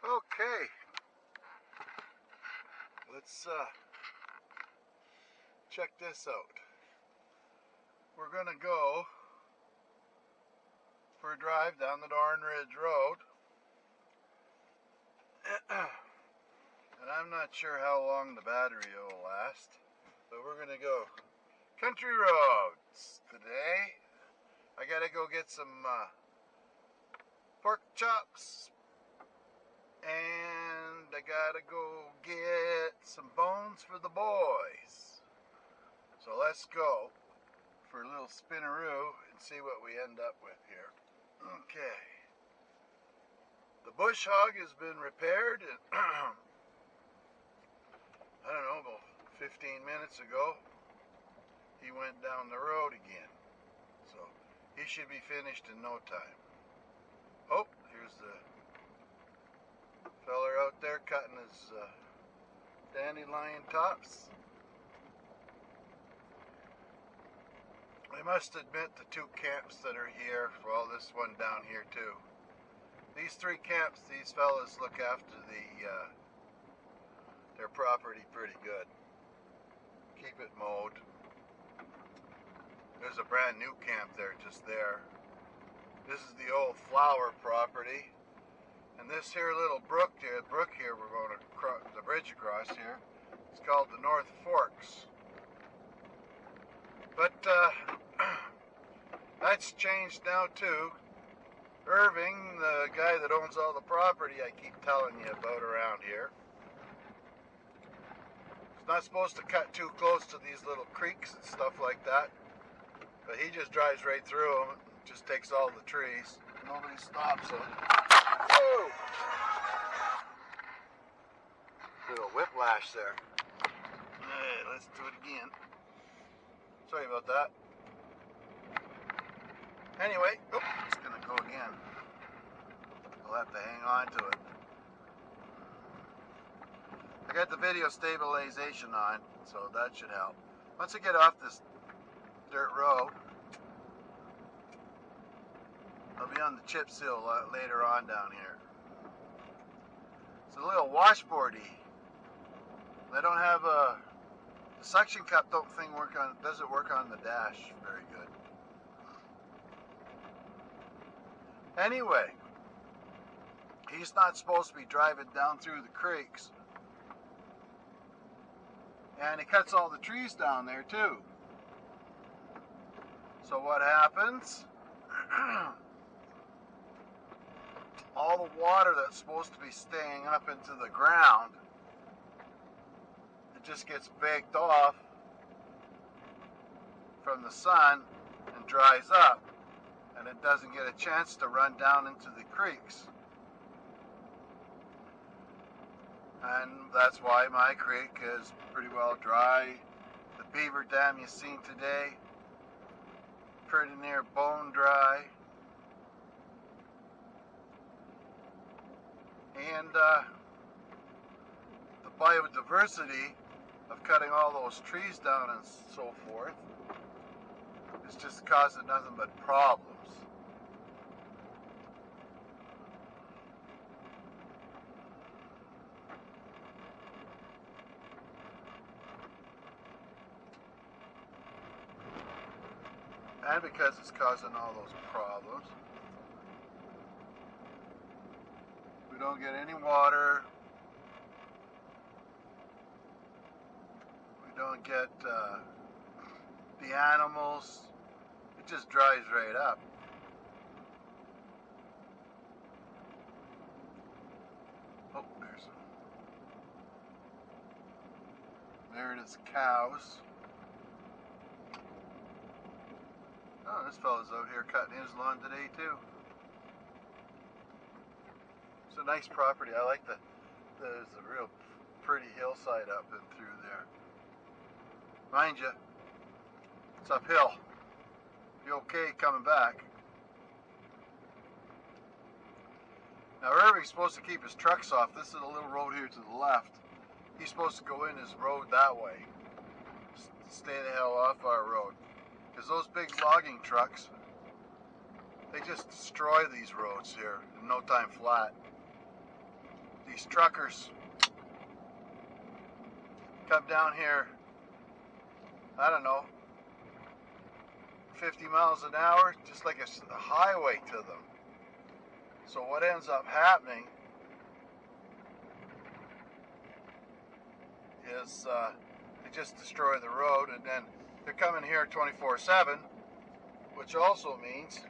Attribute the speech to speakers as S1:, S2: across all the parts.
S1: Okay, let's check this out. We're gonna go for a drive down the Dorn Ridge Road, and I'm not sure how long the battery will last, but we're gonna go country roads today. I gotta go get some pork chops, and I gotta go get some bones for the boys. So let's go for a little spinaroo and see what we end up with here. Okay. The bush hog has been repaired, and I don't know, about 15 minutes ago, he went down the road again. So he should be finished in no time. Oh, here's the feller out there cutting his dandelion tops. I must admit the two camps that are here, well, this one down here too. These three camps, these fellas look after their property pretty good. Keep it mowed. There's a brand new camp there, just there. This is the old flower property. And this here little brook here we're going to cross the bridge across here. It's called the North Forks. But that's changed now too. Irving, the guy that owns all the property I keep telling you about around here, he's not supposed to cut too close to these little creeks and stuff like that. But he just drives right through them, just takes all the trees. Nobody stops him. Whoa! Little whiplash there. Hey, let's do it again. Sorry about that. Anyway, it's gonna go again. I'll have to hang on to it. I got the video stabilization on, so that should help. Once I get off this dirt road, I'll be on the chip seal later on down here. It's a little washboardy. They don't have the suction cup doesn't work on the dash very good. Anyway, he's not supposed to be driving down through the creeks. And he cuts all the trees down there too. So what happens? All the water that's supposed to be staying up into the ground, it just gets baked off from the sun and dries up, and it doesn't get a chance to run down into the creeks. And that's why my creek is pretty well dry. The beaver dam you've seen today, pretty near bone dry. And the biodiversity of cutting all those trees down and so forth is just causing nothing but problems. And because it's causing all those problems, we don't get any water. We don't get the animals. It just dries right up. Oh, there it is, cows. Oh, this fella's out here cutting his lawn today too. It's a nice property. I like there's a real pretty hillside up and through there. Mind you, it's uphill. Be okay coming back. Now Irving's supposed to keep his trucks off. This is a little road here to the left. He's supposed to go in his road that way. Stay the hell off our road. Because those big logging trucks, they just destroy these roads here in no time flat. these truckers come down here, I don't know, 50 miles an hour, just like a highway to them. So what ends up happening is they just destroy the road, and then they're coming here 24/7, which also means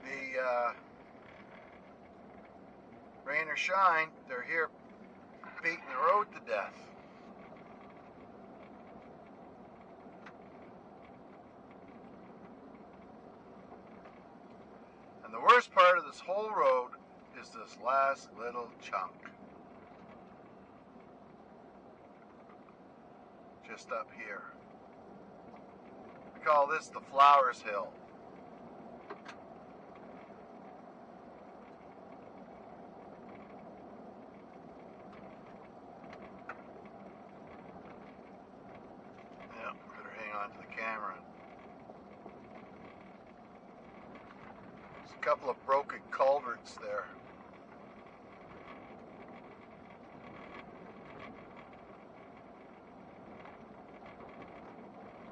S1: the rain or shine, they're here beating the road to death. And the worst part of this whole road is this last little chunk. Just up here. We call this the Flowers Hill. Yeah, better hang on to the camera. There's a couple of broken culverts there.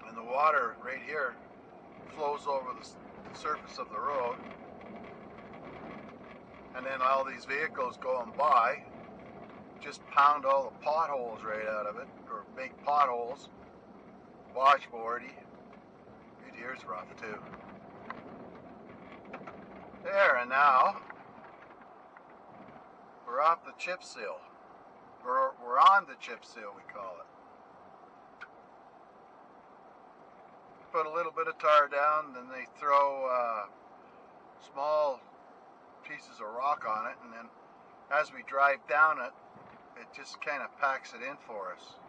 S1: And the water right here flows over the surface of the road, and then all these vehicles going by just pound all the potholes right out of it, or make potholes, washboardy. Right here's rough too. There, and now we're off the chip seal. We're on the chip seal, we call it. Put a little bit of tar down, then they throw small pieces of rock on it, and then as we drive down it, it just kind of packs it in for us.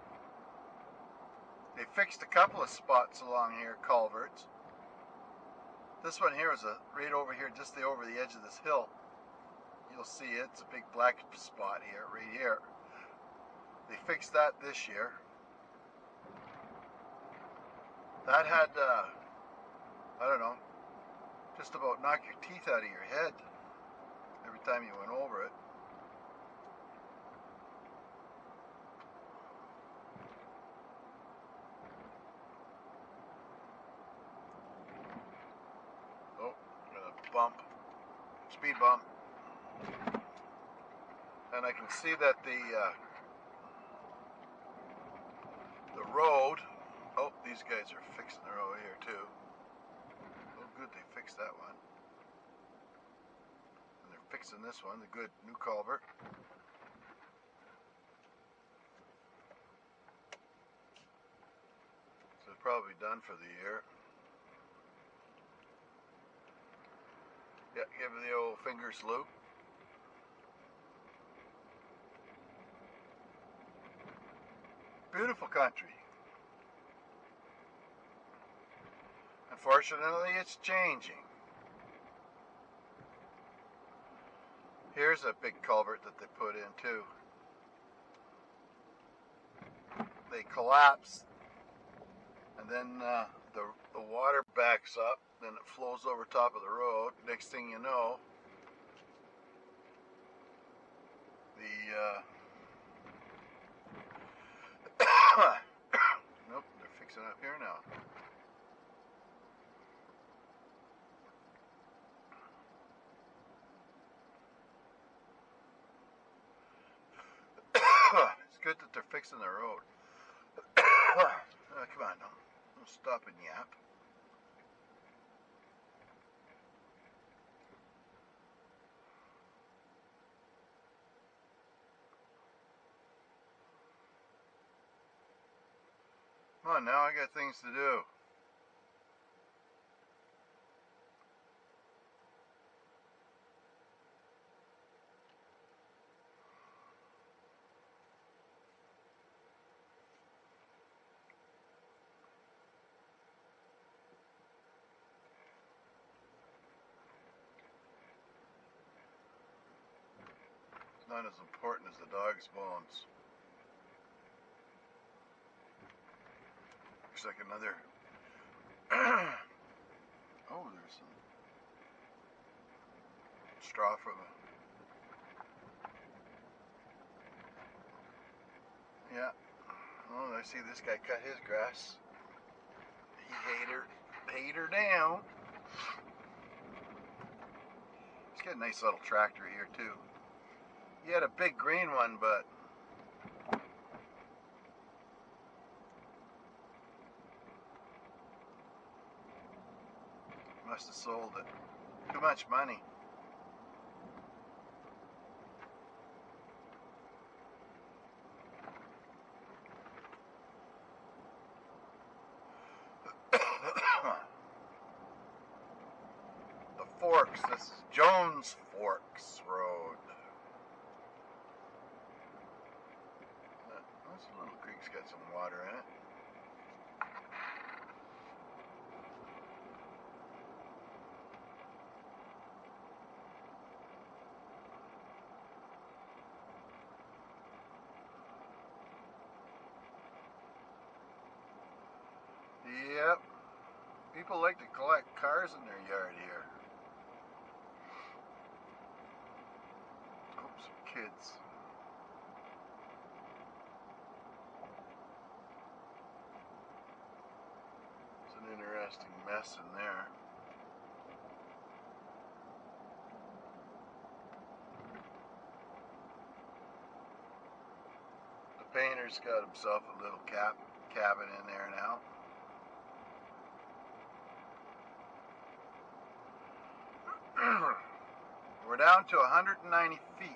S1: They fixed a couple of spots along here, culverts. This one here is right over here, just over the edge of this hill. You'll see it. It's a big black spot here, right here. They fixed that this year. That had, I don't know, just about knock your teeth out of your head every time you went over it. Oh, got a bump, speed bump. And I can see that the road, oh, these guys are fixing the road here too. Oh good, they fixed that one. And they're fixing this one, the good new culvert. So they're probably done for the year. Yeah, give it the old finger salute. Beautiful country. Unfortunately, it's changing. Here's a big culvert that they put in too. They collapse, and then the water backs up, then it flows over top of the road. Next thing you know, the nope, they're fixing up here now. It's good that they're fixing the road. Come on, don't stop and yap. Come on now, I got things to do. It's not as important as the dog's bones. Looks like another. Oh, there's some straw from it. Yeah. Oh, I see this guy cut his grass. He paid her down. He's got a nice little tractor here too. He had a big green one, but must have sold it. Too much money. The Forks. This is Jones Forks Road. This little creek's got some water in it. Yep. People like to collect cars in their yard here. Oh, some kids. It's an interesting mess in there. The painter's got himself a little cabin in there now. We're down to 190 feet.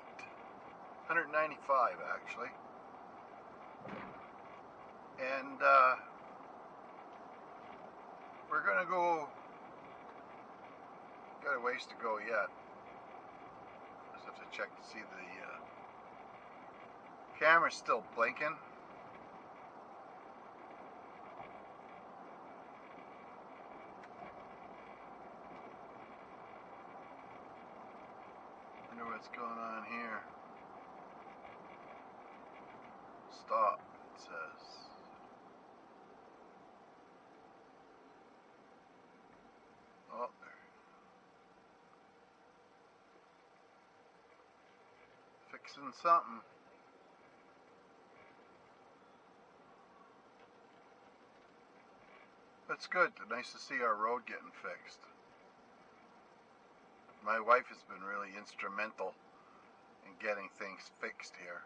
S1: 195 actually. And we're gonna go, got a ways to go yet. Just have to check to see the camera's still blinking. Wonder what's going on here. Stop, it says. Oh, there. Fixing something. That's good. Nice to see our road getting fixed. My wife has been really instrumental in getting things fixed here.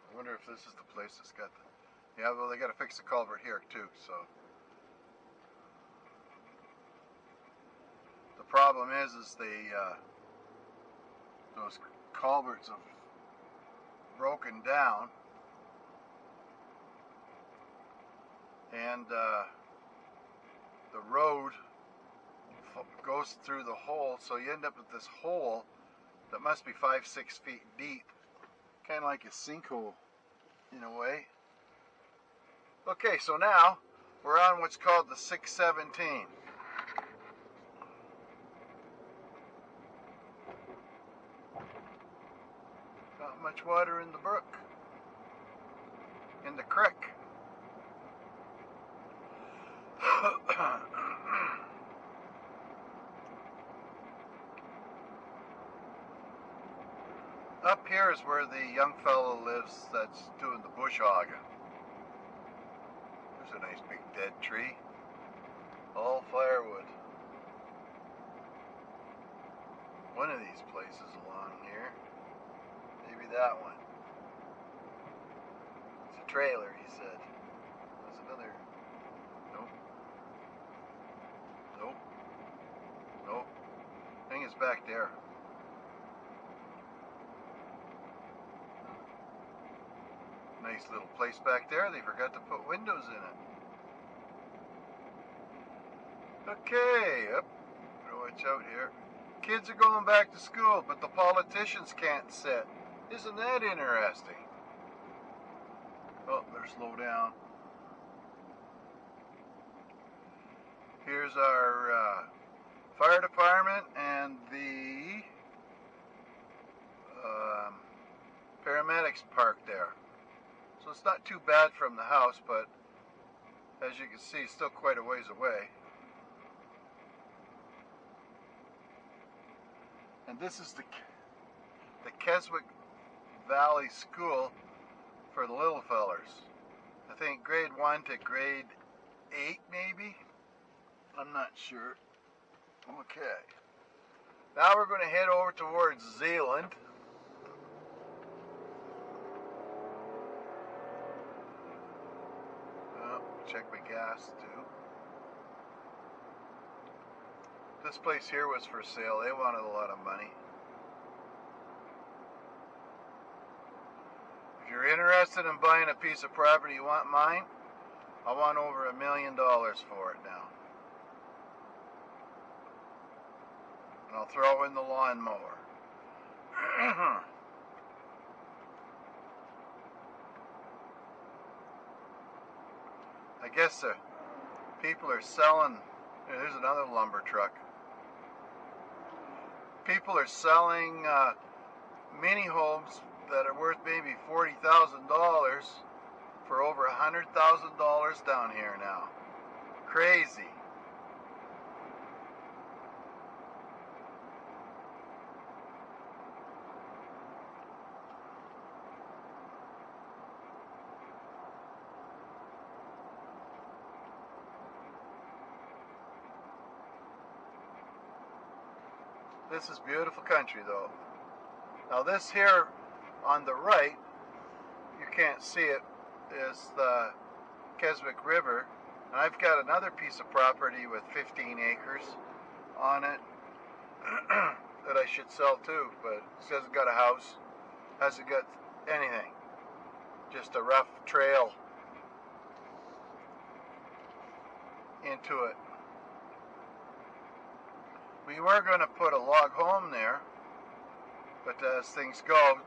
S1: I wonder if this is the place that's got the... Yeah, well, they got to fix the culvert here too, so... The problem is those culverts have broken down, and the road goes through the hole, so you end up with this hole that must be 5-6 feet deep, kind of like a sinkhole in a way. Okay, so now we're on what's called the 617. Not much water in the brook, in the creek. Up here is where the young fellow lives that's doing the bush hogging. There's a nice big dead tree. All firewood. One of these places along here. Maybe that one. It's a trailer, he said. There's another. Nope. Nope. Nope. Thing is back there. Nice little place back there. They forgot to put windows in it. Okay, yep. Better watch out here. Kids are going back to school, but the politicians can't sit. Isn't that interesting? Oh, they're slow down. Here's our fire department and the paramedics parked there. So it's not too bad from the house, but As you can see, still quite a ways away. And this is the Keswick Valley School for the little fellers. I think grade 1 to grade 8 maybe? I'm not sure. Okay. Now we're going to head over towards Zealand. Check my gas too. This place here was for sale. They wanted a lot of money. If you're interested in buying a piece of property, you want mine? I want over $1 million for it now. And I'll throw in the lawnmower. I guess the people are selling. Here's another lumber truck. People are selling mini homes that are worth maybe $40,000 for over $100,000 down here now. Crazy. This is beautiful country though. Now this here on the right, you can't see it, is the Keswick River. And I've got another piece of property with 15 acres on it that I should sell too, but it says it's got a house, hasn't got anything. Just a rough trail into it. We were going to put a log home there, but as things go,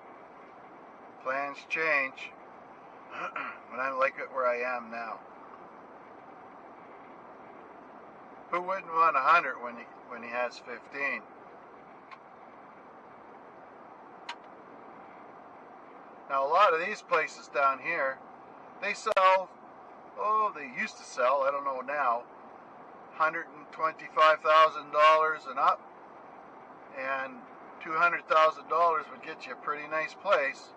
S1: plans change, and I like it where I am now. Who wouldn't want 100 when he has 15? Now a lot of these places down here, they sell, they used to sell, I don't know now, $125,000 and up, and $200,000 would get you a pretty nice place.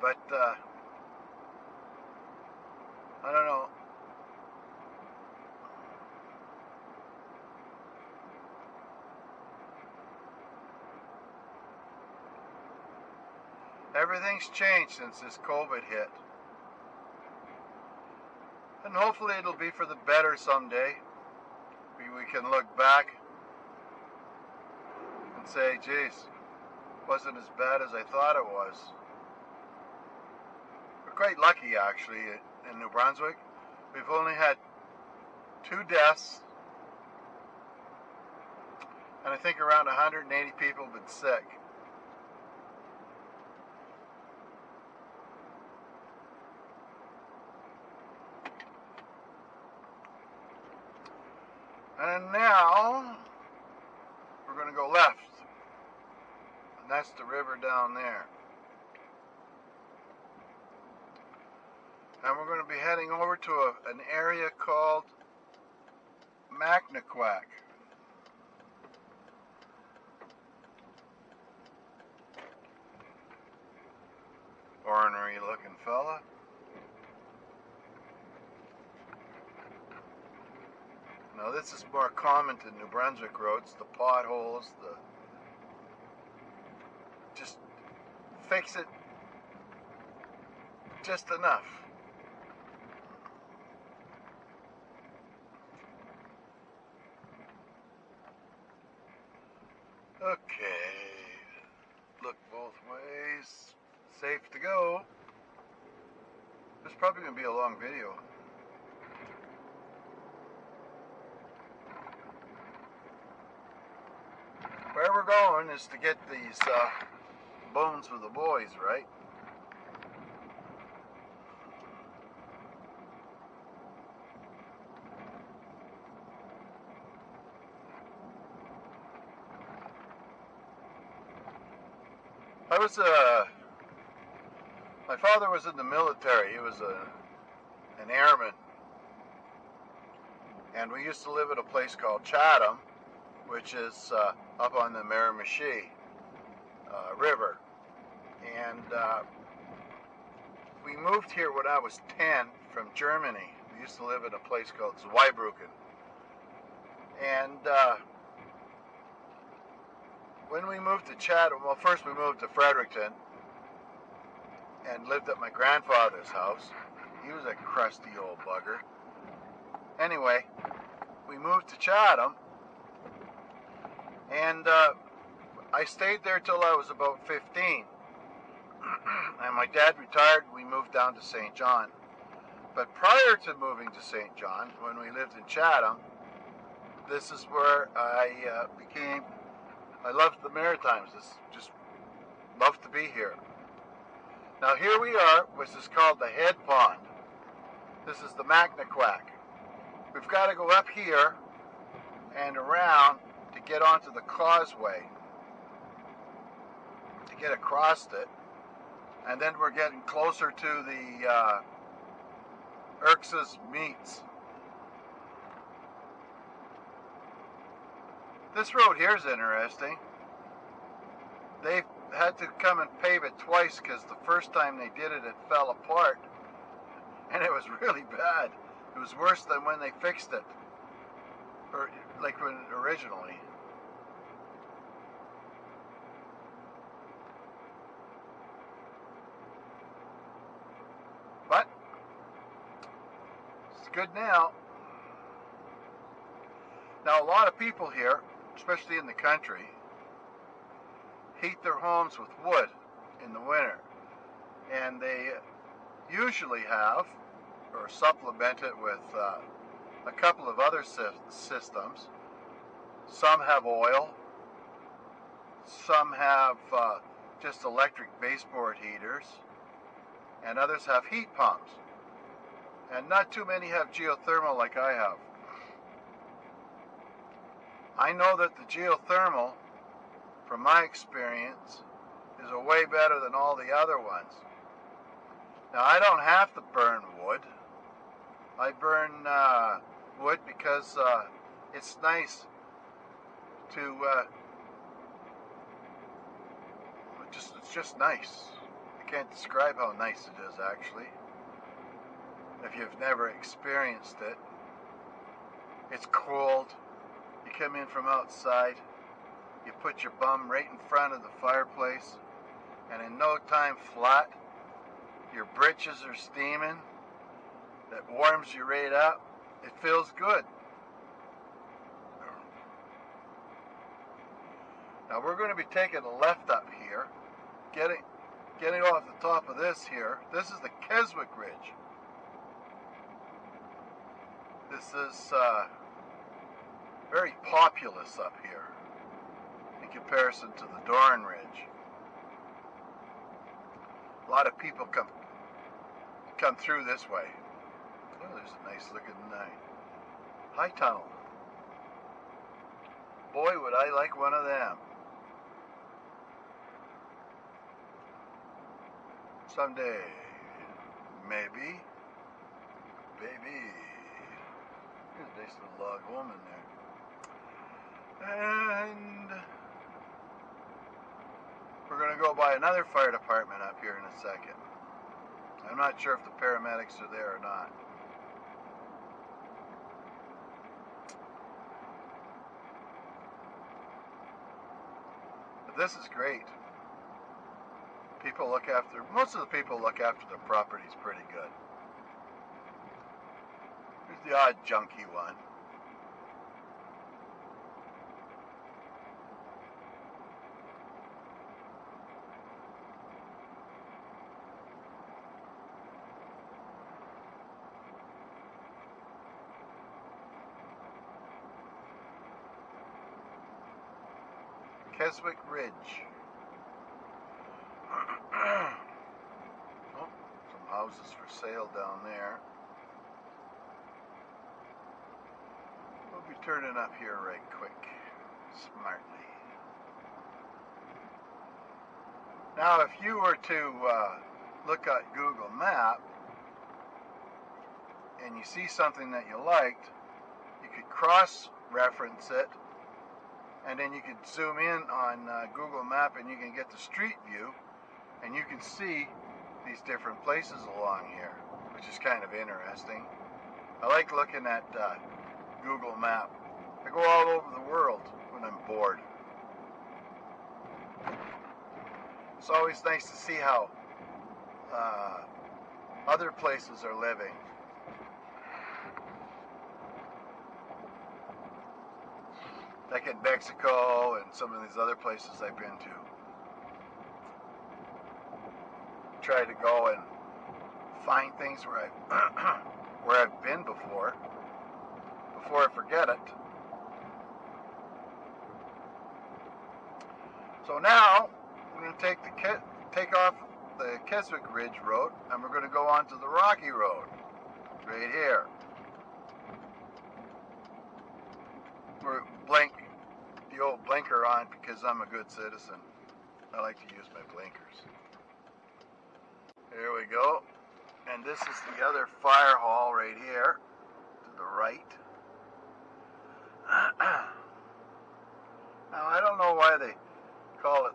S1: But I don't know. Everything's changed since this COVID hit. And hopefully it'll be for the better someday. We can look back and say, geez, wasn't as bad as I thought it was. We're quite lucky actually in New Brunswick. We've only had 2 deaths, and I think around 180 people have been sick. And now we're going to go left, and that's the river down there. And we're going to be heading over to an area called Macnaquac. Ornery looking fella. Now this is more common to New Brunswick roads, the potholes, just fix it just enough. Okay, look both ways, safe to go. This is probably going to be a long video. Where we're going is to get these bones for the boys, right? I My father was in the military. He was an airman. And we used to live at a place called Chatham, which is up on the Miramichi River. And we moved here when I was 10 from Germany. We used to live in a place called Zweibrücken. And when we moved to Chatham, well, first we moved to Fredericton and lived at my grandfather's house. He was a crusty old bugger. Anyway, we moved to Chatham, and I stayed there till I was about 15. And my dad retired, we moved down to St. John. But prior to moving to St. John, when we lived in Chatham, this is where I loved the Maritimes. Just loved to be here. Now here we are, which is called the Head Pond. This is the Macnaquack. We've got to go up here and around to get onto the causeway, to get across it. And then we're getting closer to the Erx's Meats. This road here is interesting. They've had to come and pave it twice because the first time they did it, it fell apart. And it was really bad. It was worse than when they fixed it, or like when originally. But it's good now. Now a lot of people here, especially in the country, heat their homes with wood in the winter, and they usually have or supplement it with a couple of other systems. Some have oil, some have just electric baseboard heaters, and others have heat pumps. And not too many have geothermal like I have. I know that the geothermal, from my experience, is a way better than all the other ones. Now I don't have to burn wood. I burn wood because it's nice to it's just nice. I can't describe how nice it is actually. If you've never experienced it, it's cold. You come in from outside, you put your bum right in front of the fireplace, and in no time flat, your britches are steaming. That warms you right up. It feels good. Now we're going to be taking a left up here, getting off the top of this here. This is the Keswick Ridge. This is very populous up here in comparison to the Dorn Ridge. A lot of people come through this way. Oh, there's a nice looking high tunnel. Boy, would I like one of them. Someday. Maybe. Baby. There's a nice little log home in there. And we're going to go by another fire department up here in a second. I'm not sure if the paramedics are there or not. But this is great. Most of the people look after their properties pretty good. There's the odd junky one. Keswick Ridge. Oh, some houses for sale down there. We'll be turning up here right quick, smartly. Now, if you were to look at Google Map and you see something that you liked, you could cross-reference it, and then you could zoom in on Google Map and you can get the street view, and you can see these different places along here, which is kind of interesting. I like looking at Google Map. I go all over the world when I'm bored. It's always nice to see how other places are living. Like in Mexico and some of these other places I've been to. Try to go and find things where I've been before I forget it. So now we're going to take off the Keswick Ridge Road, and we're going to go onto the Rocky Road right here. We're blink the old blinker on because I'm a good citizen. I like to use my blinkers. Here we go. And this is the other fire hall right here to the right. Now I don't know why they call it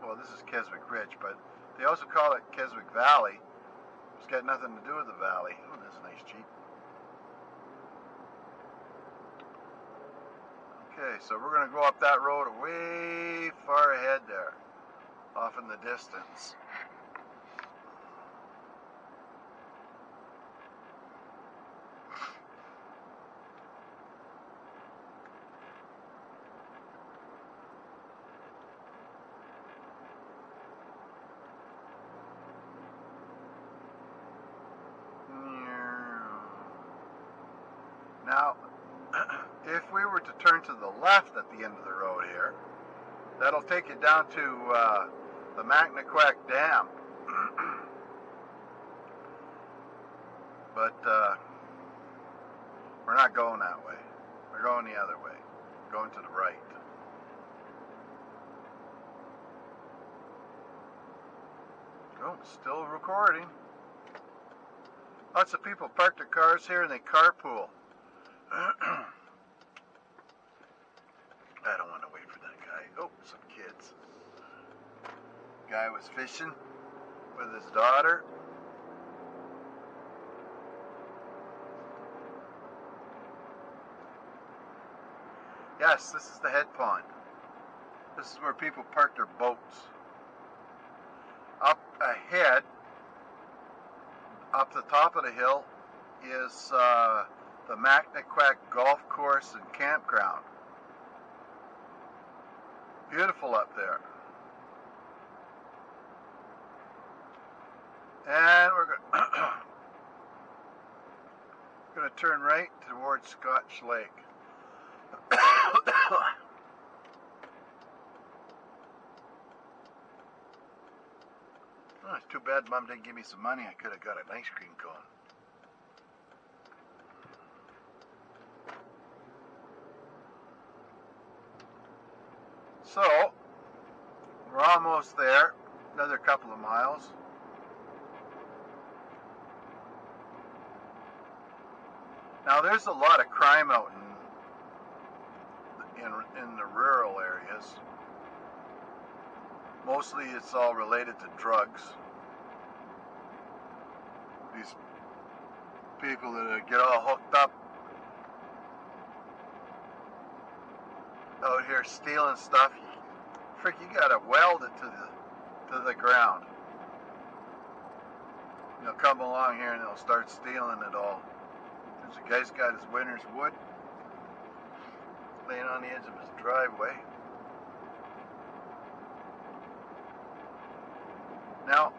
S1: well, this is Keswick Ridge, but they also call it Keswick Valley. It's got nothing to do with the valley. Oh, that's a nice Jeep. Okay, so we're going to go up that road way far ahead there, off in the distance. Now, if we were to turn to the left at the end of the road here, that'll take you down to the Macnaquac Dam. But we're not going that way. We're going the other way. We're going to the right. Oh, still recording. Lots of people park their cars here and they carpool. I don't want to wait for that guy. Oh, some kids. Guy was fishing with his daughter. Yes, this is the head pond. This is where people park their boats. Up ahead, up the top of the hill, is the Macnaquac Golf Course and Campground. Beautiful up there. And we're going to turn right towards Scotch Lake. Oh, it's too bad Mom didn't give me some money. I could have got an ice cream cone. So, we're almost there. Another couple of miles. Now, there's a lot of crime out in the rural areas. Mostly it's all related to drugs. These people that get all hooked up out here stealing stuff, you gotta weld it to the ground. They'll come along here and they'll start stealing it all. There's a guy's got his winter's wood laying on the edge of his driveway. Now,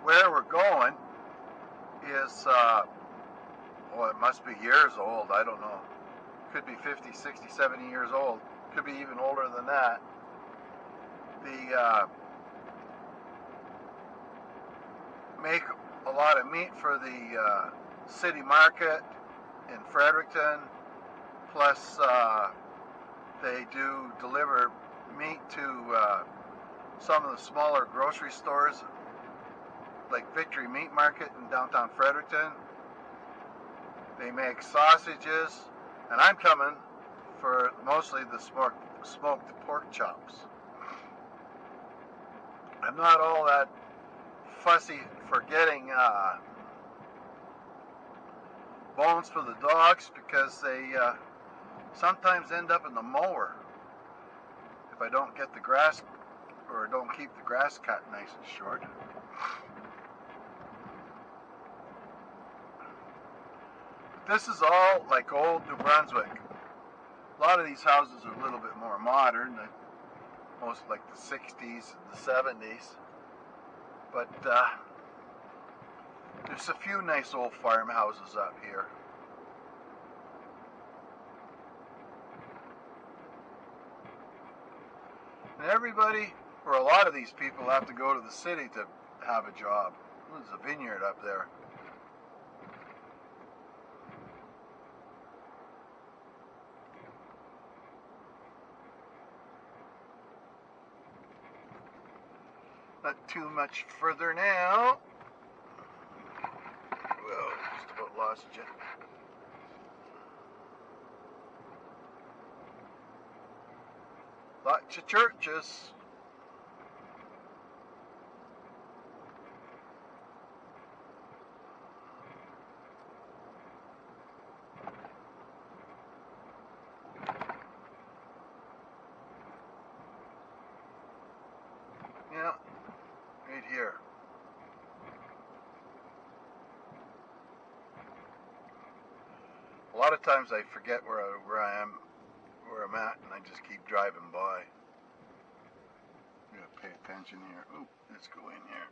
S1: where we're going is, well, it must be years old, I don't know. Could be 50, 60, 70 years old. Could be even older than that. Make a lot of meat for the city market in Fredericton. Plus, they do deliver meat to some of the smaller grocery stores like Victory Meat Market in downtown Fredericton. They make sausages, and I'm coming for mostly the smoked pork chops. I'm not all that fussy for getting bones for the dogs because they sometimes end up in the mower if I don't get the grass or don't keep the grass cut nice and short. This is all like old New Brunswick. A lot of these houses are a little bit more modern, most like the 60s and the 70s. But there's a few nice old farmhouses up here. And everybody, or a lot of these people, have to go to the city to have a job. There's a vineyard up there. Not too much further now. Whoa, just about lost you. Lots of churches. Yeah, right here. A lot of times I forget where I'm at, and I just keep driving by. You gotta pay attention here. Ooh, let's go in here.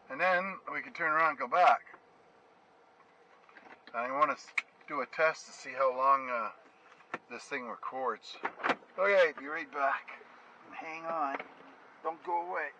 S1: And then we can turn around and go back. I want to do a test to see how long this thing records. Okay, be right back. Hang on. Don't go away.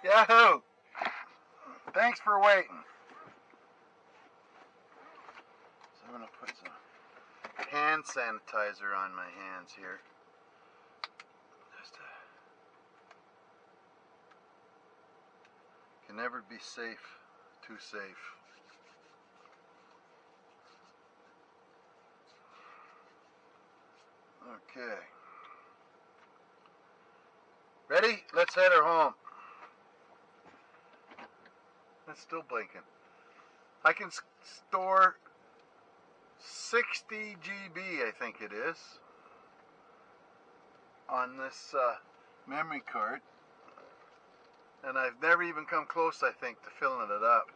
S1: Yahoo! Thanks for waiting. So I'm going to put some hand sanitizer on my hands here. Can never be safe, too safe. Okay. Ready? Let's head her home. It's still blinking. I can store 60 GB, I think it is, on this memory card. And I've never even come close, I think, to filling it up.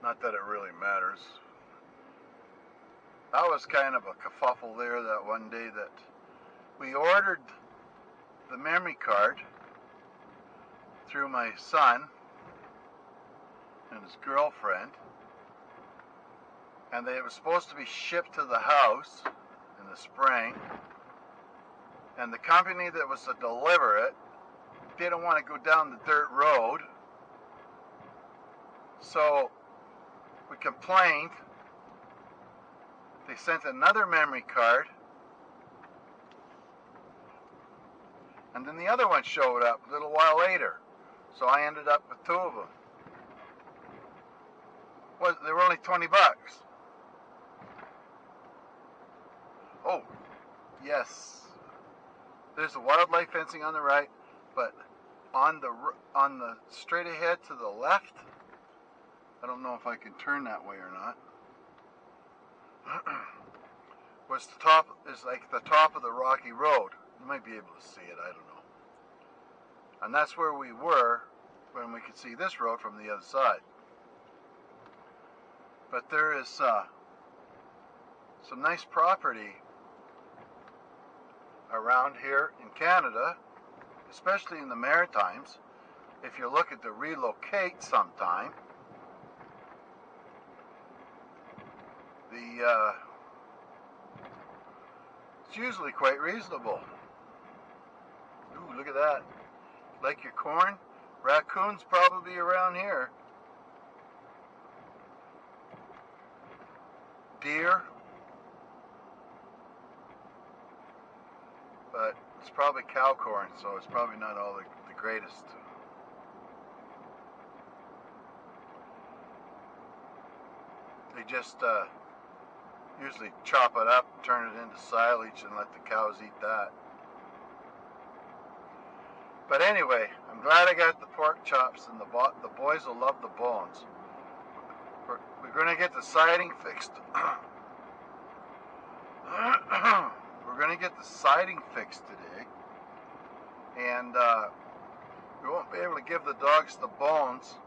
S1: Not that it really matters. That was kind of a kerfuffle there that one day that we ordered the memory card through my son and his girlfriend, and it was supposed to be shipped to the house in the spring, and the company that was to deliver it didn't want to go down the dirt road, so we complained. They sent another memory card, and then the other one showed up a little while later, so I ended up with two of them. They were only 20 bucks. Oh, yes. There's the wildlife fencing on the right, but on the straight ahead to the left, I don't know if I can turn that way or not, was like the top of the rocky road. You might be able to see it, I don't know. And that's where we were when we could see this road from the other side. But there is some nice property around here in Canada, especially in the Maritimes, if you're looking to relocate sometime. It's usually quite reasonable. Ooh, look at that. Like your corn? Raccoons probably around here. Deer. But it's probably cow corn, so it's probably not all the greatest. They just usually chop it up, turn it into silage, and let the cows eat that. But anyway, I'm glad I got the pork chops, and the boys will love the bones. We're going to get the siding fixed. We're going to get the siding fixed today, and we won't be able to give the dogs the bones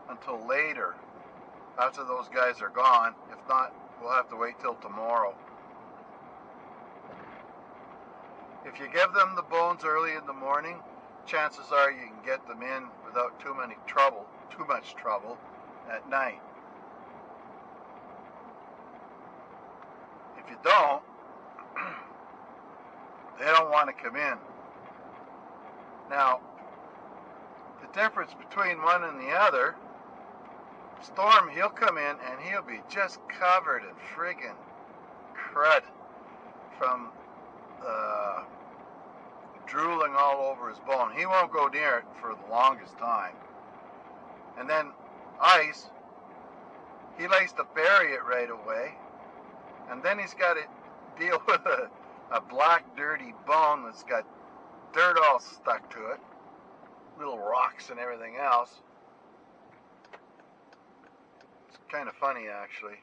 S1: until later, after those guys are gone. If not, we'll have to wait till tomorrow. If you give them the bones early in the morning, chances are you can get them in without too much trouble at night. If you don't, they don't want to come in. Now, the difference between one and the other, Storm, he'll come in and he'll be just covered in friggin' crud from drooling all over his bone. He won't go near it for the longest time. And then Ice, he likes to bury it right away. And then he's got to deal with a black, dirty bone that's got dirt all stuck to it, little rocks and everything else. It's kind of funny, actually.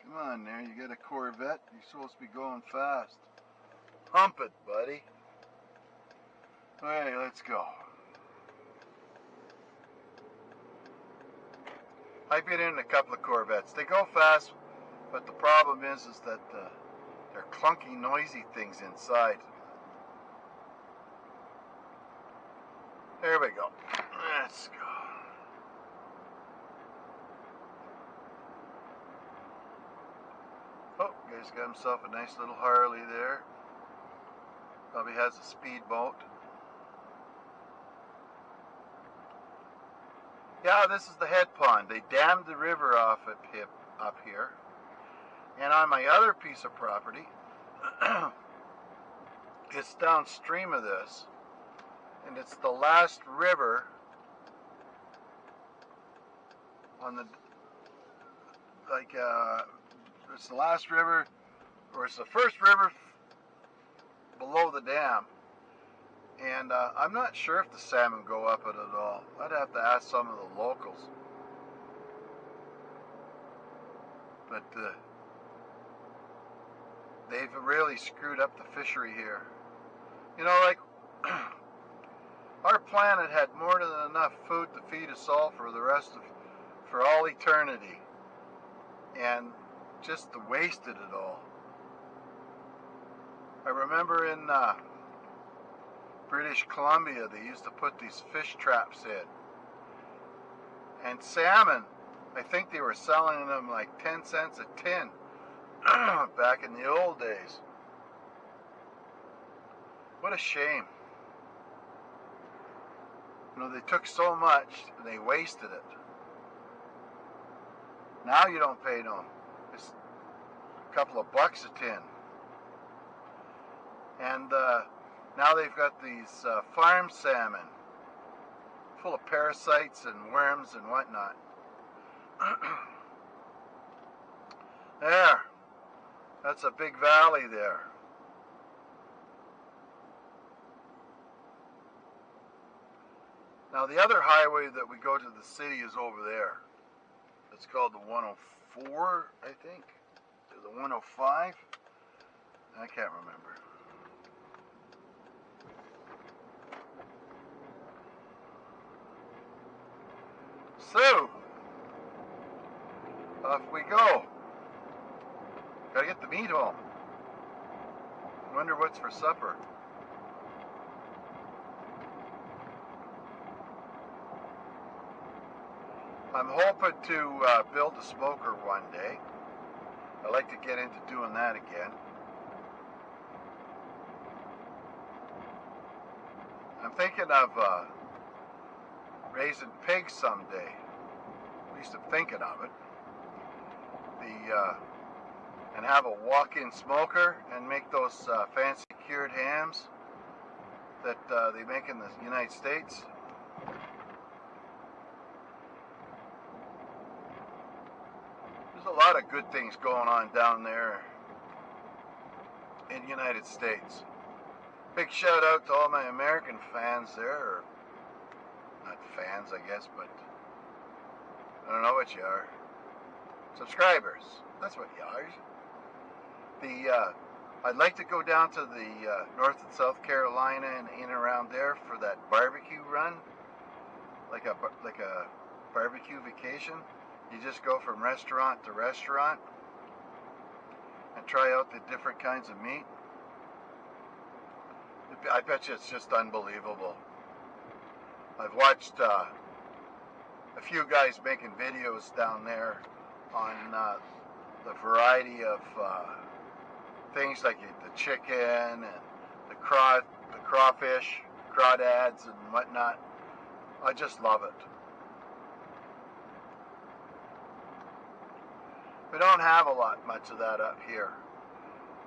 S1: Come on there, you got a Corvette, you're supposed to be going fast. Hump it, buddy. Alright, let's go. I've been in a couple of Corvettes. They go fast, but the problem is that they're clunky, noisy things inside. There we go. Let's go. Oh, guy's got himself a nice little Harley there. Probably has a speedboat. Yeah, this is the head pond. They dammed the river off up here. And on my other piece of property, it's downstream of this. And it's the last river on the, it's the last river, or it's the first river below the dam. And I'm not sure if the salmon go up it at all. I'd have to ask some of the locals. But they've really screwed up the fishery here. You know, like, our planet had more than enough food to feed us all for all eternity. And just wasted it all. I remember in British Columbia, they used to put these fish traps in. And salmon, I think they were selling them like 10 cents a tin back in the old days. What a shame. You know, they took so much and they wasted it. Now you don't pay no. It's a couple of bucks a tin. And now they've got these farm salmon full of parasites and worms and whatnot. There. That's a big valley there. Now the other highway that we go to the city is over there. It's called the 104, I think. Or the 105. I can't remember. So, off we go. Gotta get the meat home. Wonder what's for supper. I'm hoping to build a smoker one day. I'd like to get into doing that again. I'm thinking of raising pigs someday. At least I'm thinking of it. And have a walk-in smoker and make those fancy cured hams that they make in the United States. There's a lot of good things going on down there in the United States. Big shout out to all my American fans there, or not fans I guess, but I don't know what you are. Subscribers, that's what you are. I'd like to go down to the North and South Carolina and in around there for that barbecue run, like a barbecue vacation. You just go from restaurant to restaurant and try out the different kinds of meat. I bet you it's just unbelievable. I've watched a few guys making videos down there on the variety of things like the chicken and the crawfish, crawdads and whatnot. I just love it. We don't have much of that up here.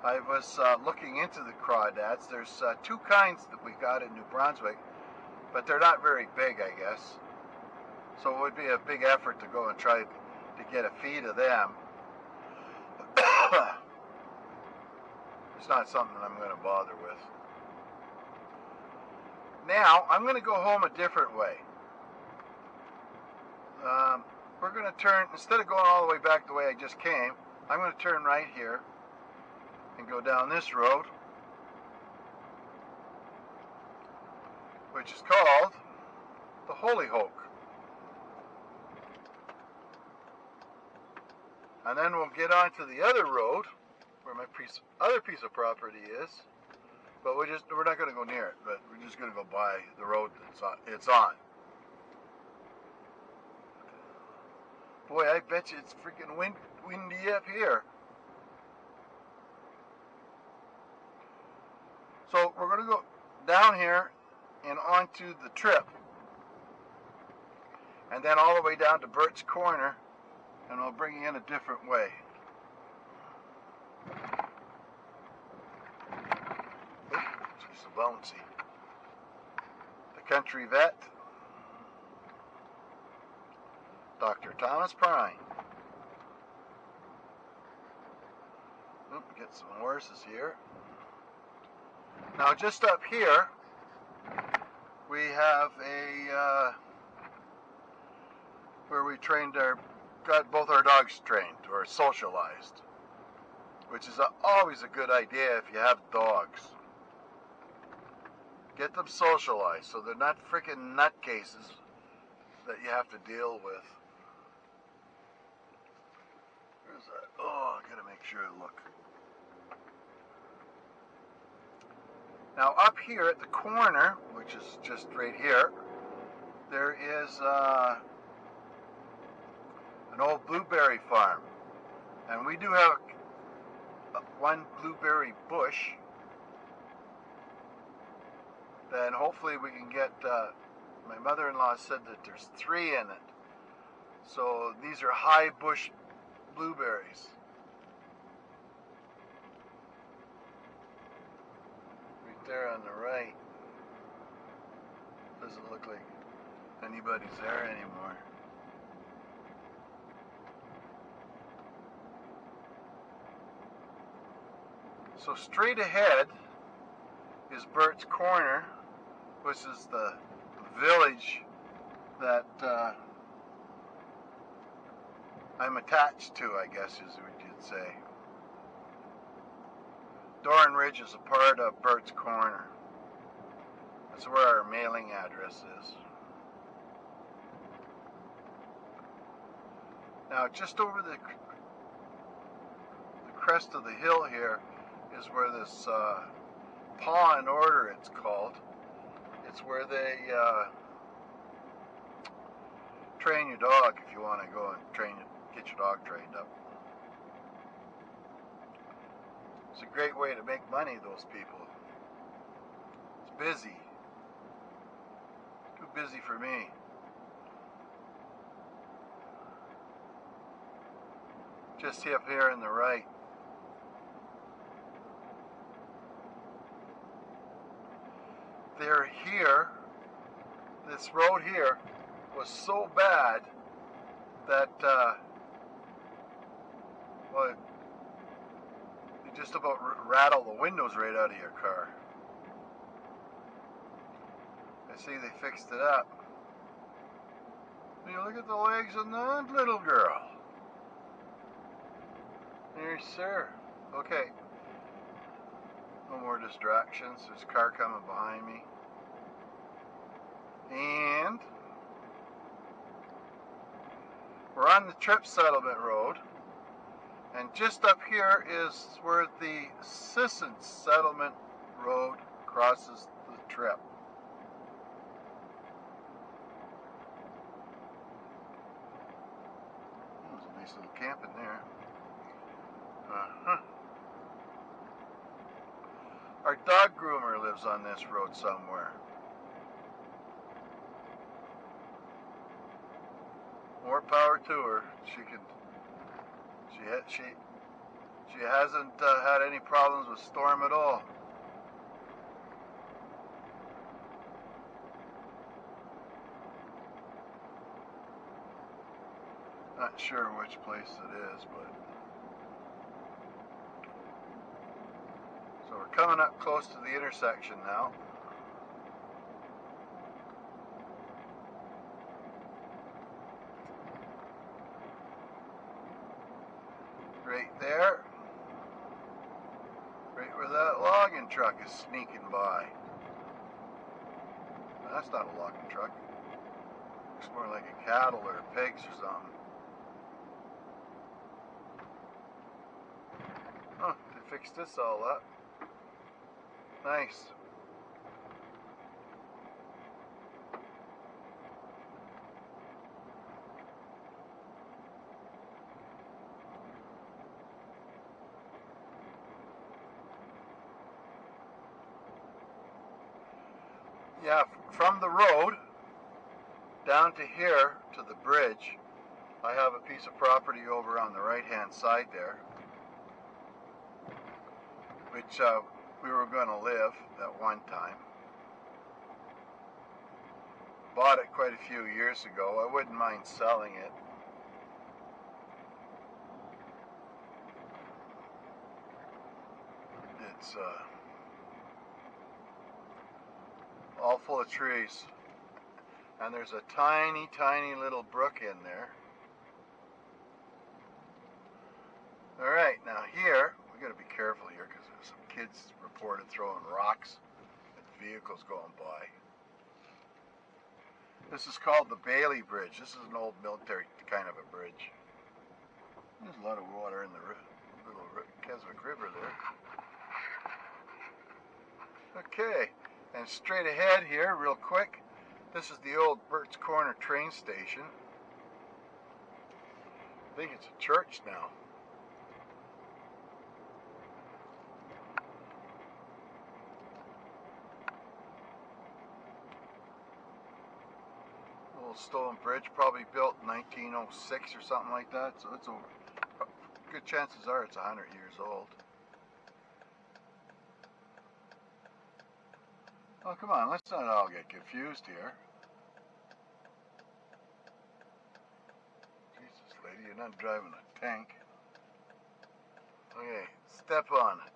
S1: I was looking into the crawdads. There's two kinds that we got in New Brunswick, but they're not very big, I guess. So it would be a big effort to go and try to get a feed of them. It's not something I'm going to bother with. Now, I'm going to go home a different way. We're going to turn, instead of going all the way back the way I just came, I'm going to turn right here and go down this road, which is called the Holy Hoke. And then we'll get on to the other road where my other piece of property is, but we're not going to go near it, but we're just going to go by the road it's on. Boy, I bet you it's freaking windy up here. we're going to go down here and onto the trip, and then all the way down to Bert's Corner, and we'll bring you in a different way. It's so bouncy. The country vet, Dr. Thomas Prine. Get some horses here. Now just up here we have a where we got both our dogs trained or socialized, which is always a good idea if you have dogs. Get them socialized so they're not freaking nutcases that you have to deal with. Where's that? Oh, I gotta make sure I look. Now up here at the corner, which is just right here, there is an old blueberry farm. And we do have one blueberry bush. Then hopefully we can get, my mother-in-law said that there's 3 in it. So these are high bush blueberries. Right there on the right. Doesn't look like anybody's there anymore. So straight ahead is Bert's Corner, which is the village that I'm attached to, I guess is what you'd say. Doran Ridge is a part of Bert's Corner. That's where our mailing address is. Now just over the crest of the hill here is where this Paw and Order, it's called. It's where they train your dog if you want to go and get your dog trained up. It's a great way to make money, those people. It's busy. Too busy for me. Just up here on the right. They're here, this road here was so bad that, well, you just about rattle the windows right out of your car. I see they fixed it up. You look at the legs of that little girl. Yes, sir. Okay. No more distractions. There's a car coming behind me. And we're on the Trip Settlement Road. And just up here is where the Sisson Settlement Road crosses the Trip. There's a nice little camp in there. Our dog groomer lives on this road somewhere. More power to her. She hasn't had any problems with Storm at all. Not sure which place it is, but so we're coming up close to the intersection now. Right there. Right where that logging truck is sneaking by. Now, that's not a logging truck. Looks more like a cattle or pigs or something. Oh, they fixed this all up. Nice. Yeah, from the road down to here to the bridge, I have a piece of property over on the right-hand side there, which we were going to live at one time. Bought it quite a few years ago. I wouldn't mind selling it. It's all full of trees. And there's a tiny, tiny little brook in there. Alright, now here, we gotta be careful here because there's some kids reported throwing rocks at vehicles going by. This is called the Bailey Bridge. This is an old military kind of a bridge. There's a lot of water in the little Keswick River there. Okay, and straight ahead here, real quick, this is the old Burt's Corner train station. I think it's a church now. Old stone bridge, probably built in 1906 or something like that, so it's good chances are it's 100 years old. Oh, come on, let's not all get confused here. Jesus, lady, you're not driving a tank. Okay, step on it.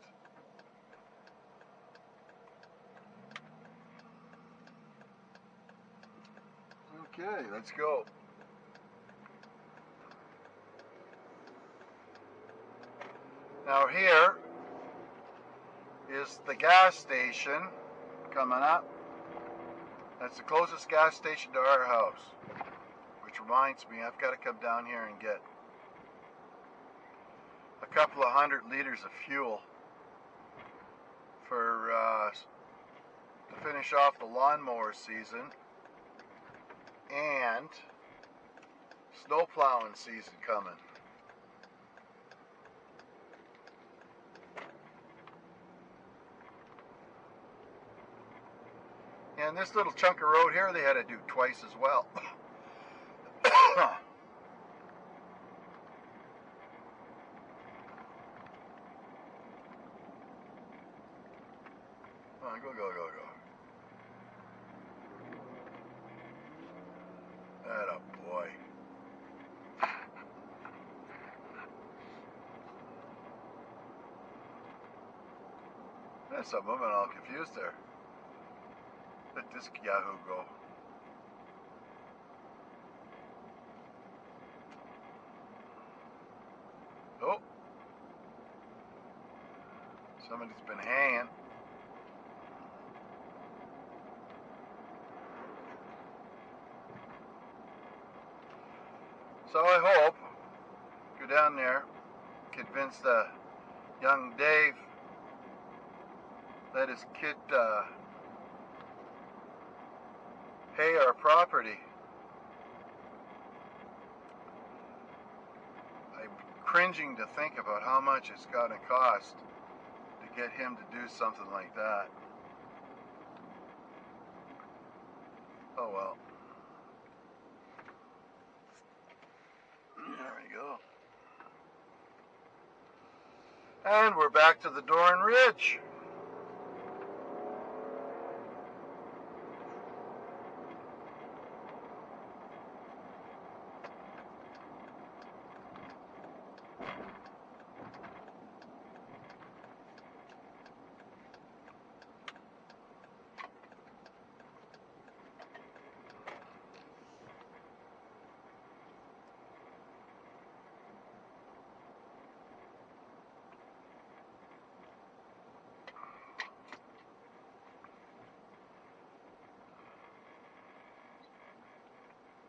S1: Okay, let's go. Now here is the gas station coming up. That's the closest gas station to our house. Which reminds me, I've got to come down here and get a couple of 100 liters of fuel for to finish off the lawnmower season and snow plowing season coming. And this little chunk of road here, they had to do twice as well. Come on, go, go, go, go. Atta boy. There's some woman all confused there. Let this yahoo go. Oh. Somebody's been hanging. So I hope, go down there, convince the young Dave that his kid hay our property. I'm cringing to think about how much it's going to cost to get him to do something like that. Oh well. There we go. And we're back to the Dorn Ridge.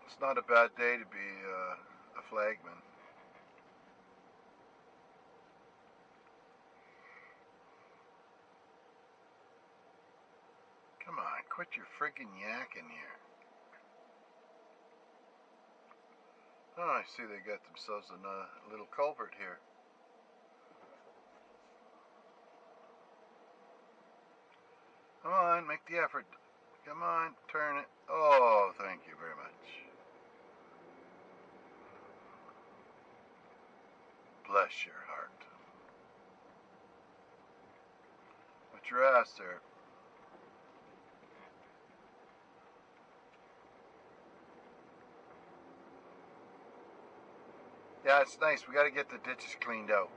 S1: It's not a bad day to be a flagman. Come on, quit your friggin' yakking here. Oh, I see they got themselves a little culvert here. Come on, make the effort. Come on, turn it. Oh, thank you very much. Bless your heart. What's your ass there? Yeah, it's nice. We got to get the ditches cleaned out.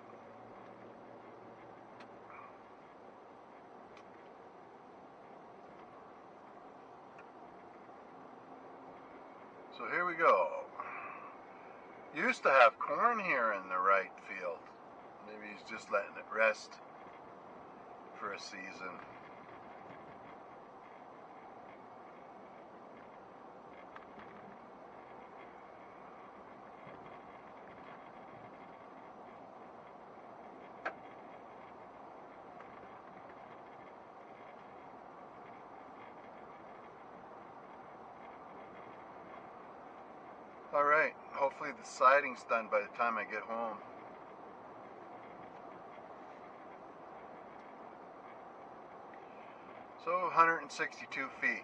S1: So here we go. Used to have corn here in the right field. Maybe he's just letting it rest for a season. Alright, hopefully the siding's done by the time I get home. So 162 feet.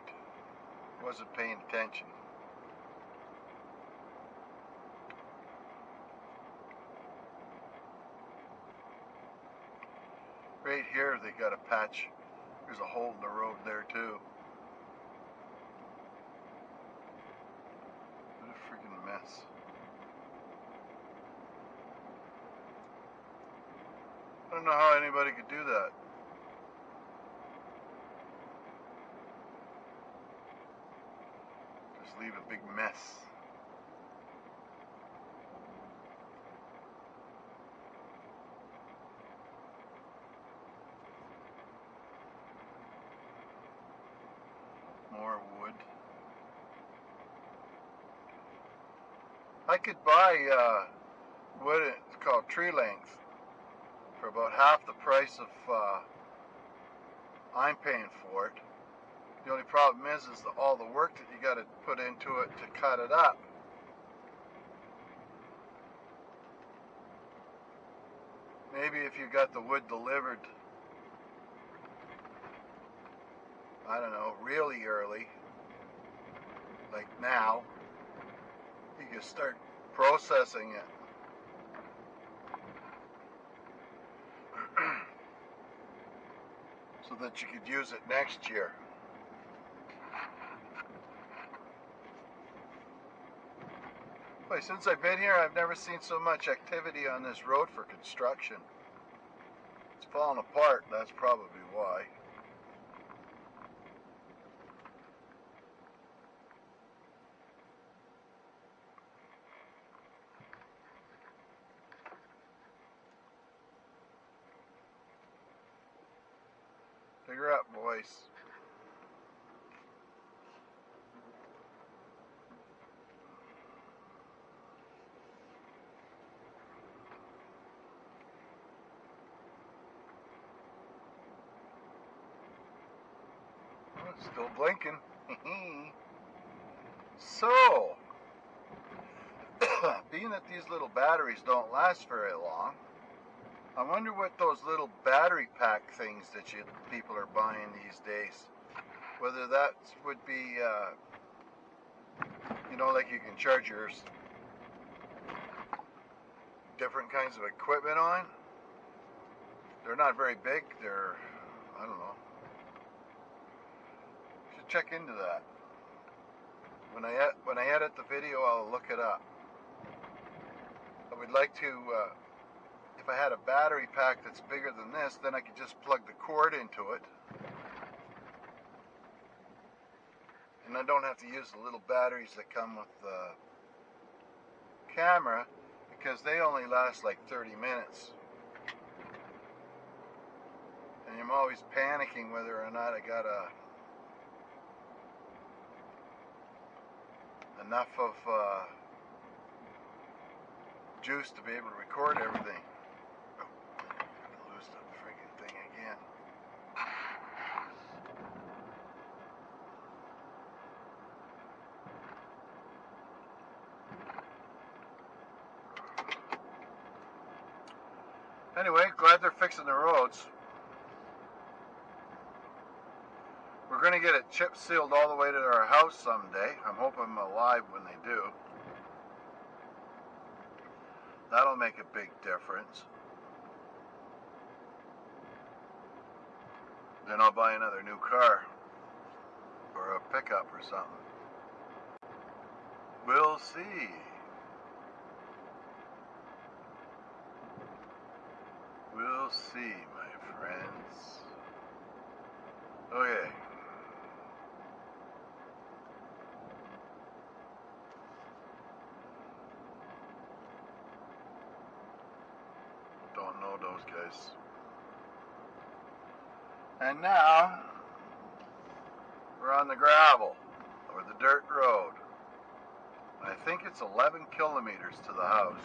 S1: Wasn't paying attention. Right here they got a patch. There's a hole in the road there too. What a freaking mess. I don't know how anybody could do that. Just leave a big mess. More wood. I could buy wood, it's called tree length, for about half the price of I'm paying for it. The only problem is all the work that you got to put into it to cut it up. Maybe if you got the wood delivered, I don't know, really early, like now, you can start processing it. So that you could use it next year. Boy, since I've been here, I've never seen so much activity on this road for construction. It's falling apart, that's probably why. Figure out, boys. Oh, it's still blinking. So, being that these little batteries don't last very long, I wonder what those little battery pack things that people are buying these days, whether that would be, you know, like you can charge your different kinds of equipment on. They're not very big. They're, I don't know. Should check into that. When I edit the video, I'll look it up. I would like to, if I had a battery pack that's bigger than this, then I could just plug the cord into it. And I don't have to use the little batteries that come with the camera, because they only last like 30 minutes. And I'm always panicking whether or not I got enough of juice to be able to record everything. Oh, I lose the friggin' thing again. Anyway, glad they're fixing the roads. We're going to get it chip sealed all the way to our house someday. I'm hoping I'm alive when they do. That'll make a big difference. Then I'll buy another new car or a pickup or something. We'll see. We'll see, my friends. Okay. Don't know those guys. And now we're on the gravel or the dirt road. I think it's 11 kilometers to the house.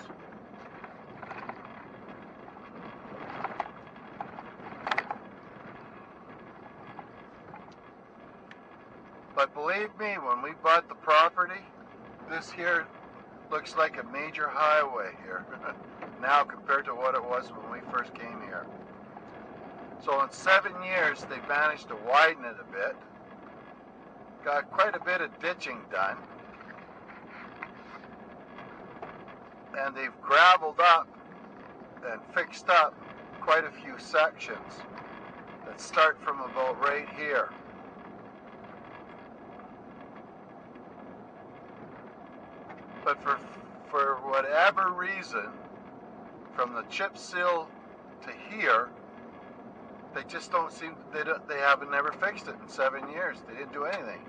S1: But believe me, when we bought the property, this here looks like a major highway here now compared to what it was when we first came here. So in 7 years, they managed to widen it a bit. Got quite a bit of ditching done. And they've graveled up and fixed up quite a few sections that start from about right here. But for whatever reason, from the chip seal to here, they just don't seem, they haven't never fixed it in 7 years. They didn't do anything.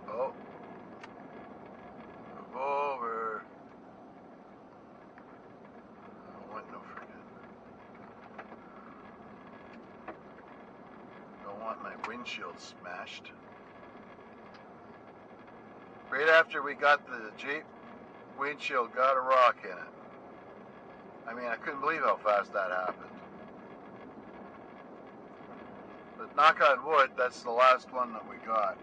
S1: Oh. Move over. I want no friggin'. Don't want my windshield smashed. Right after we got the Jeep, windshield got a rock in it. I mean, I couldn't believe how fast that happened. But knock on wood, that's the last one that we got.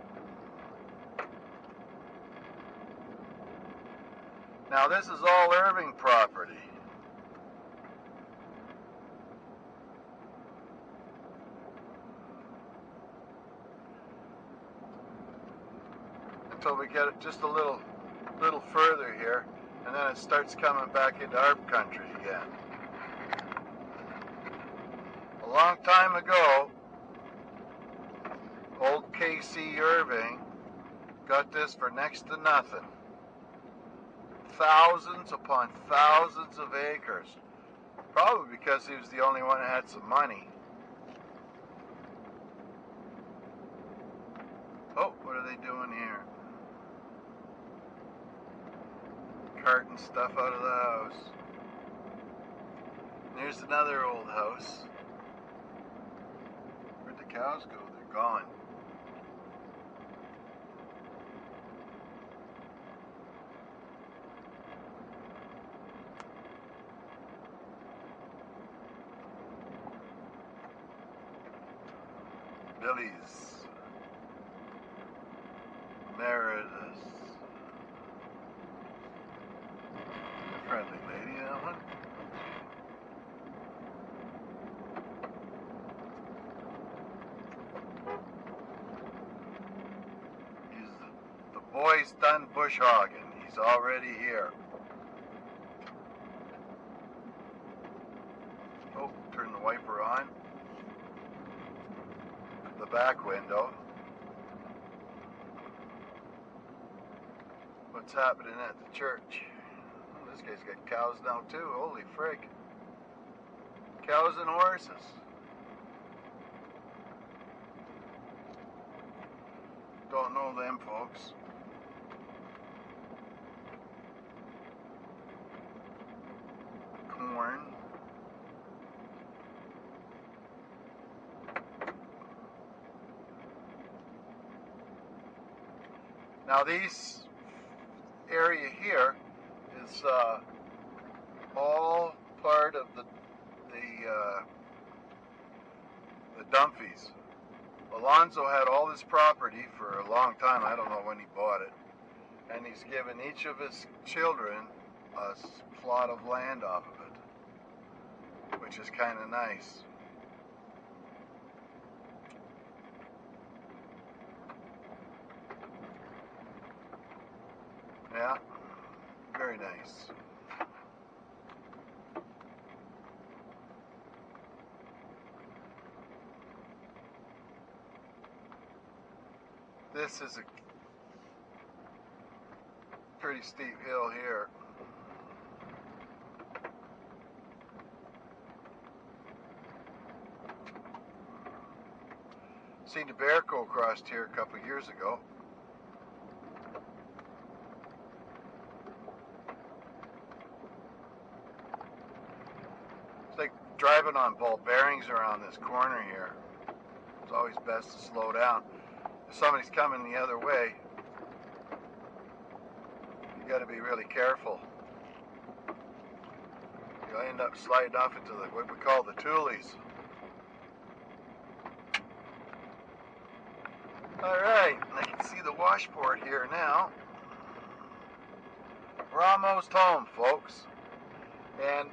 S1: Now this is all Irving property. Until we get it just a little further here, and then it starts coming back into our country again. A long time ago, old K.C. Irving got this for next to nothing. Thousands upon thousands of acres. Probably because he was the only one that had some money. Oh, what are they doing here? Carting stuff out of the house. There's another old house. Where'd the cows go? They're gone. Billy's. Meredith. Friendly lady, that one. The boy's done bush hogging. He's already here. Oh, turn the wiper on. The back window. What's happening at the church? Oh, this guy's got cows now too. Holy frig. Cows and horses. Don't know them folks. Corn. Now these area here is all part of the Dumphys. Alonzo had all this property for a long time. I don't know when he bought it, and he's given each of his children a plot of land off of it. which is kind of nice. Yeah, very nice. This is a pretty steep hill here. Seen a bear go across here a couple of years ago. It's like driving on ball bearings around this corner here. It's always best to slow down. If somebody's coming the other way, you got to be really careful. You'll end up sliding off into what we call the tulies. Alright, I can see the washboard here now. We're almost home, folks. And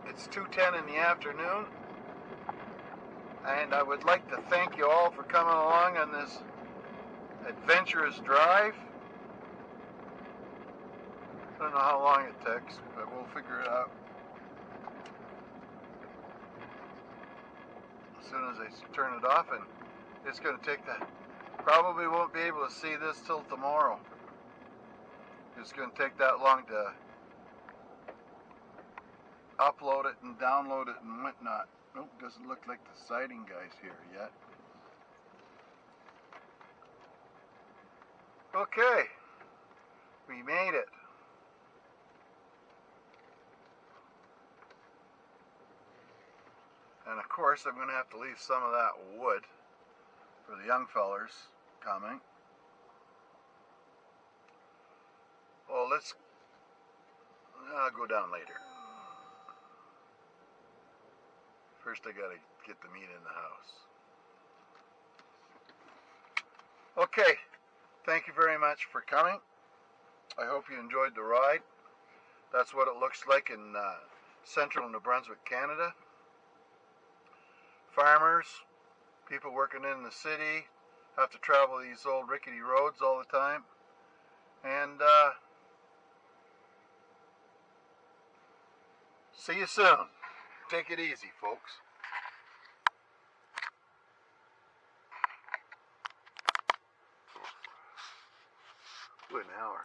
S1: it's 2:10 in the afternoon. And I would like to thank you all for coming along on this adventurous drive. I don't know how long it takes, but we'll figure it out. As soon as I turn it off, and it's going to take that. Probably won't be able to see this till tomorrow. It's going to take that long to upload it and download it and whatnot. Nope, doesn't look like the siding guy's here yet. Okay, we made it. And of course, I'm going to have to leave some of that wood for the young fellers coming. Well, I'll go down later. First, I got to get the meat in the house. Okay, thank you very much for coming. I hope you enjoyed the ride. That's what it looks like in central New Brunswick, Canada. Farmers, people working in the city, have to travel these old rickety roads all the time. And see you soon. Take it easy, folks. Good, an hour.